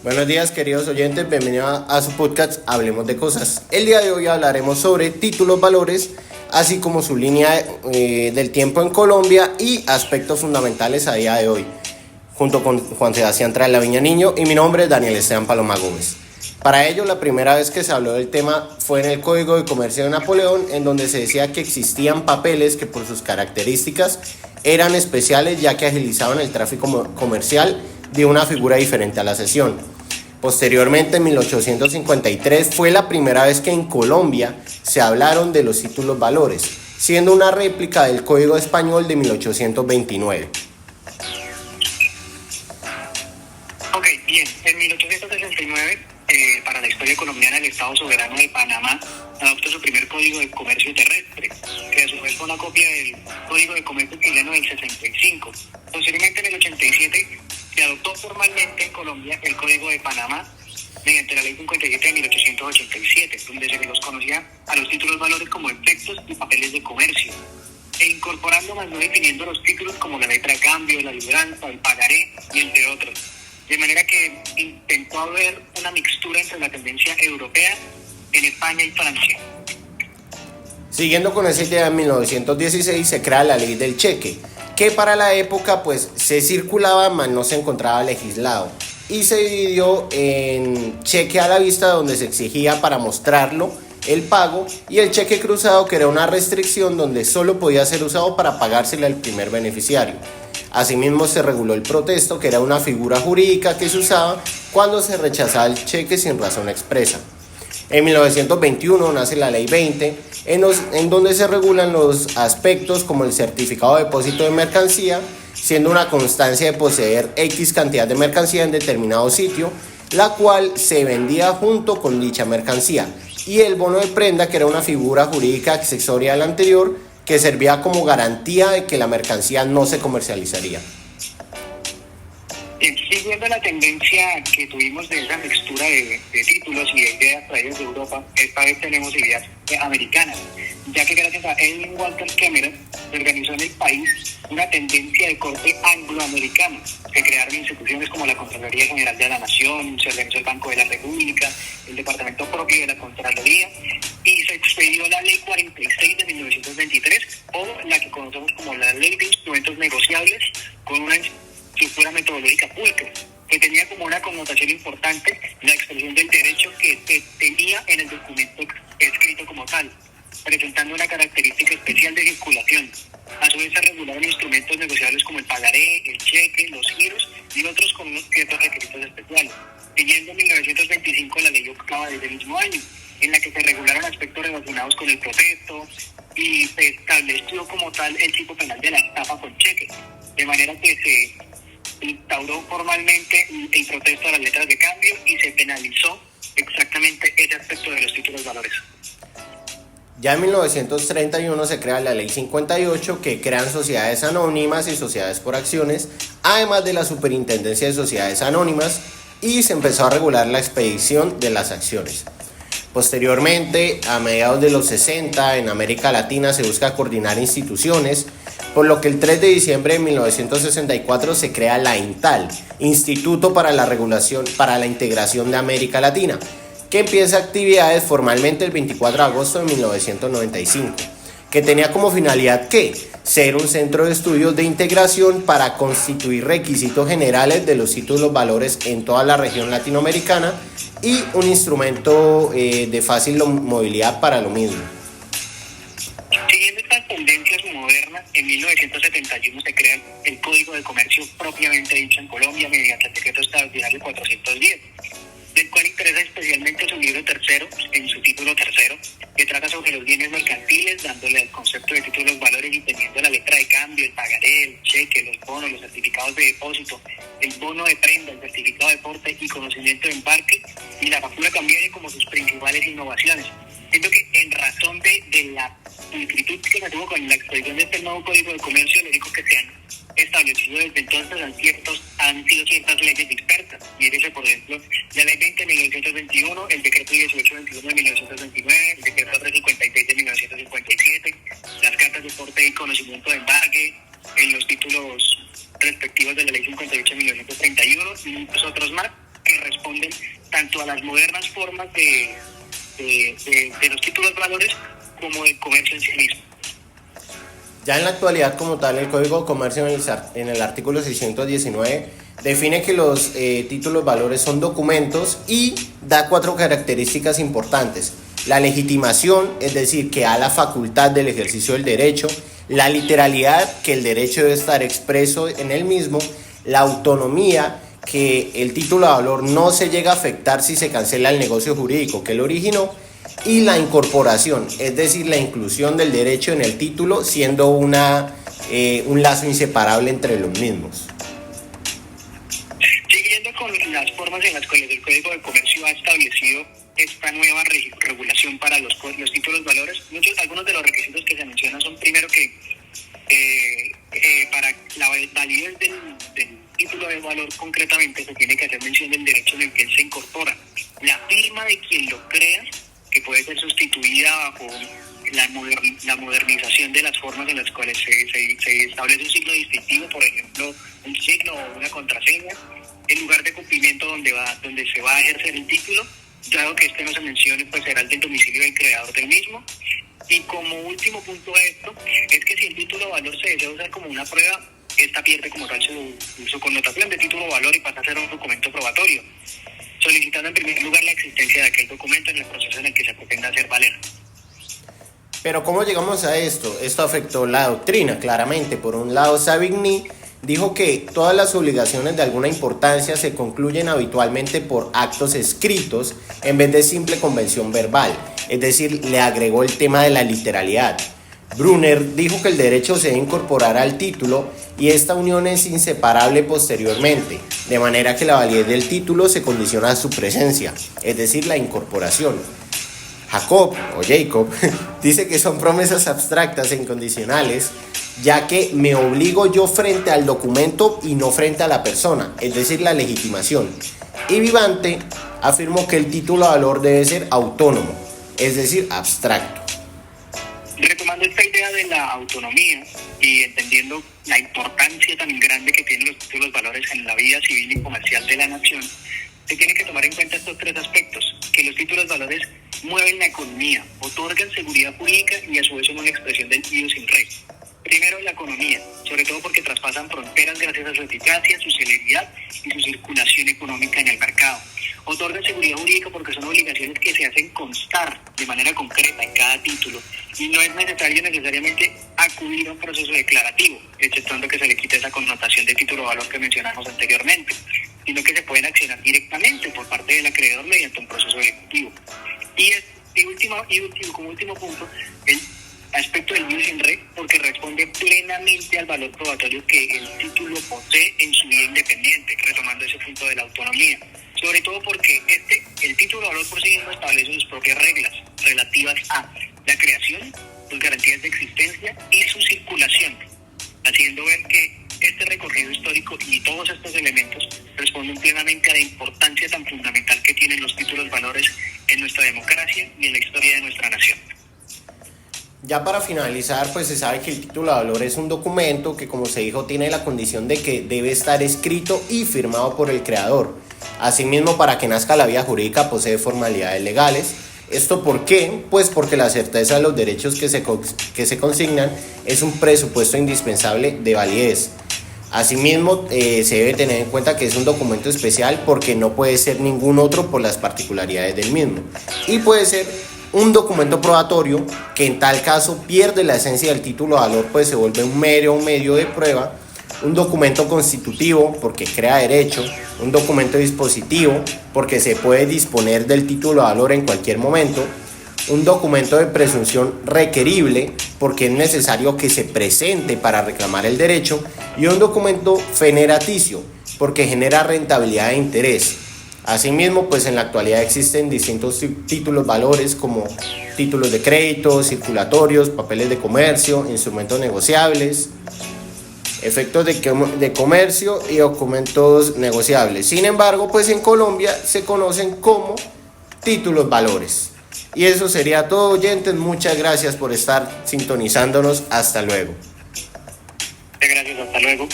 Buenos días, queridos oyentes, bienvenidos a su podcast Hablemos de Cosas. El día de hoy hablaremos sobre títulos valores, así como su línea del tiempo en Colombia y aspectos fundamentales a día de hoy, junto con Juan Sebastián Trae la Viña Niño y mi nombre es Daniel Esteban Paloma Gómez. Para ello, la primera vez que se habló del tema fue en el Código de Comercio de Napoleón, en donde se decía que existían papeles que por sus características eran especiales, ya que agilizaban el tráfico comercial de una figura diferente a la cesión. Posteriormente, en 1853, fue la primera vez que en Colombia se hablaron de los títulos valores, siendo una réplica del Código Español de 1829. Ok, bien. En 1869, para la historia colombiana, el Estado Soberano de Panamá adoptó su primer Código de Comercio Terrestre, que a su vez fue una copia del Código de Comercio chileno del 65. Posteriormente, en el 87, se adoptó formalmente en Colombia el Código de Panamá mediante la Ley 57 de 1887, donde se los conocía a los títulos valores como efectos y papeles de comercio, e incorporando más no definiendo los títulos como la letra de cambio, la libranza, el pagaré y entre otros. De manera que intentó haber una mixtura entre la tendencia europea en España y Francia. Siguiendo con esa idea, en 1916 se crea la ley del cheque, que para la época pues se circulaba, mas no se encontraba legislado, y se dividió en cheque a la vista, donde se exigía para mostrarlo el pago, y el cheque cruzado, que era una restricción donde solo podía ser usado para pagársele al primer beneficiario. Asimismo se reguló el protesto, que era una figura jurídica que se usaba cuando se rechazaba el cheque sin razón expresa. En 1921 nace la Ley 20, en donde se regulan los aspectos como el certificado de depósito de mercancía, siendo una constancia de poseer X cantidad de mercancía en determinado sitio, la cual se vendía junto con dicha mercancía, y el bono de prenda, que era una figura jurídica accesoria a la anterior, que servía como garantía de que la mercancía no se comercializaría. Siguiendo la tendencia que tuvimos de esa mixtura de títulos y de ideas traídas de Europa, esta vez tenemos ideas americanas, ya que gracias a Edwin Walter Cameron se organizó en el país una tendencia de corte angloamericano. Se crearon instituciones como la Contraloría General de la Nación, se organizó el Banco de la República, el Departamento propio de la Contraloría, y se expedió la Ley 46 de 1923, o la que conocemos como la Ley de Instrumentos Negociables, con una estructura metodológica pública, que tenía como una connotación importante la expresión del derecho que tenía en el documento escrito como tal, presentando una característica especial de circulación. A su vez se regularon instrumentos negociables como el pagaré, el cheque, los giros y otros con unos ciertos requisitos especiales. Siguiendo en 1925 la ley octava de ese mismo año, en la que se regularon aspectos relacionados con el protesto y se estableció como tal el tipo penal de la estafa con cheque, de manera que se instauró formalmente el protesto a las letras de cambio y se penalizó exactamente ese aspecto de los títulos valores. Ya en 1931 se crea la Ley 58, que crean sociedades anónimas y sociedades por acciones, además de la Superintendencia de Sociedades Anónimas, y se empezó a regular la expedición de las acciones. Posteriormente, a mediados de los 60, en América Latina se busca coordinar instituciones, por lo que el 3 de diciembre de 1964 se crea la INTAL, Instituto para la Integración de América Latina, que empieza actividades formalmente el 24 de agosto de 1995, que tenía como finalidad ser un centro de estudios de integración para constituir requisitos generales de los títulos valores en toda la región latinoamericana y un instrumento de fácil movilidad para lo mismo. Siguiendo estas tendencias modernas, en 1971 se crea el Código de Comercio propiamente dicho en Colombia mediante el Decreto Extraordinario 410, del cual interesa especialmente su libro tercero, en su título tercero, que trata sobre los bienes mercantiles, dándole el concepto de títulos valores y teniendo la letra de cambio, el pagaré, el cheque, los bonos, los certificados de depósito, el bono de prenda, el certificado de porte y conocimiento de embarque, y la factura cambiaria como sus principales innovaciones. Siento que en razón de la inquietud que se tuvo con la expedición de este nuevo Código de Comercio, lo único que se han establecido desde entonces han sido ciertas leyes dispersas, y es por ejemplo la Ley 20 de 1921, el Decreto 1821 de 1929, el Decreto 356 de 1957, las cartas de porte y conocimiento de embarque, en los títulos respectivos de la Ley 58 de 1931 y muchos otros más que responden tanto a las modernas formas de los títulos valores como del comercio en sí mismo. Ya en la actualidad, como tal, el Código de Comercio en el artículo 619 define que los títulos valores son documentos y da 4 características importantes. La legitimación, es decir, que da la facultad del ejercicio del derecho; la literalidad, que el derecho debe estar expreso en el mismo; la autonomía, que el título de valor no se llega a afectar si se cancela el negocio jurídico que lo originó; y la incorporación, es decir, la inclusión del derecho en el título, siendo un lazo inseparable entre los mismos. Siguiendo con las formas en las cuales el Código de Comercio ha establecido esta nueva regulación para los títulos valores, algunos de los requisitos que se mencionan son, primero, que para la validez del título de valor concretamente se tiene que hacer mención del derecho en el que él se incorpora, la firma de quien lo crea, que puede ser sustituida bajo la modernización de las formas en las cuales se establece un signo distintivo, por ejemplo, un signo o una contraseña, el lugar de cumplimiento donde se va a ejercer el título, dado que este no se mencione, pues será el del domicilio del creador del mismo. Y como último punto de esto, es que si el título de valor se desea usar como una prueba, esta pierde como tal su connotación de título de valor y pasa a ser un documento probatorio, solicitando en primer lugar la existencia de aquel documento en el proceso en el que se pretenda hacer valer. Pero ¿cómo llegamos a esto? Esto afectó la doctrina, claramente. Por un lado, Savigny dijo que todas las obligaciones de alguna importancia se concluyen habitualmente por actos escritos en vez de simple convención verbal, es decir, le agregó el tema de la literalidad. Brunner dijo que el derecho se debe incorporar al título y esta unión es inseparable posteriormente, de manera que la validez del título se condiciona a su presencia, es decir, la incorporación. Jacob dice que son promesas abstractas e incondicionales, ya que me obligo yo frente al documento y no frente a la persona, es decir, la legitimación. Y Vivante afirmó que el título de valor debe ser autónomo, es decir, abstracto. Retomando esta idea de la autonomía y entendiendo la importancia tan grande que tienen los títulos valores en la vida civil y comercial de la nación, se tiene que tomar en cuenta estos 3 aspectos: que los títulos valores mueven la economía, otorgan seguridad jurídica y a su vez son una expresión del ius in re. Primero, la economía, sobre todo porque traspasan fronteras gracias a su eficacia, su celeridad y su circulación económica en el mercado. Otorgan seguridad jurídica porque son obligaciones que se hacen constar de manera concreta en cada título y no es necesario necesariamente acudir a un proceso declarativo, exceptuando que se le quite esa connotación de título de valor que mencionamos anteriormente, sino que se pueden accionar directamente por parte del acreedor mediante un proceso ejecutivo. Como último punto, el aspecto del ius in re, porque responde plenamente al valor probatorio que el título posee en su vida independiente, retomando ese punto de la autonomía. Sobre todo porque el título de valor por sí mismo establece sus propias reglas relativas a la creación, sus garantías de existencia y su circulación, haciendo ver que este recorrido histórico y todos estos elementos responden plenamente a la importancia tan fundamental que tienen los títulos valores en nuestra democracia y en la historia de nuestra nación. Ya para finalizar, pues se sabe que el título de valor es un documento que, como se dijo, tiene la condición de que debe estar escrito y firmado por el creador. Asimismo, para que nazca la vía jurídica posee formalidades legales. ¿Esto por qué? Pues porque la certeza de los derechos que se consignan es un presupuesto indispensable de validez. Asimismo, se debe tener en cuenta que es un documento especial porque no puede ser ningún otro por las particularidades del mismo. Y puede ser un documento probatorio que en tal caso pierde la esencia del título de valor, pues se vuelve un medio de prueba. Un documento constitutivo porque crea derecho, un documento dispositivo porque se puede disponer del título de valor en cualquier momento, un documento de presunción requerible porque es necesario que se presente para reclamar el derecho, y un documento federaticio porque genera rentabilidad e interés. Asimismo, pues en la actualidad existen distintos títulos valores como títulos de crédito, circulatorios, papeles de comercio, instrumentos negociables, efectos de comercio y documentos negociables. Sin embargo, pues en Colombia se conocen como títulos valores. Y eso sería todo, oyentes. Muchas gracias por estar sintonizándonos. Hasta luego. Gracias, hasta luego.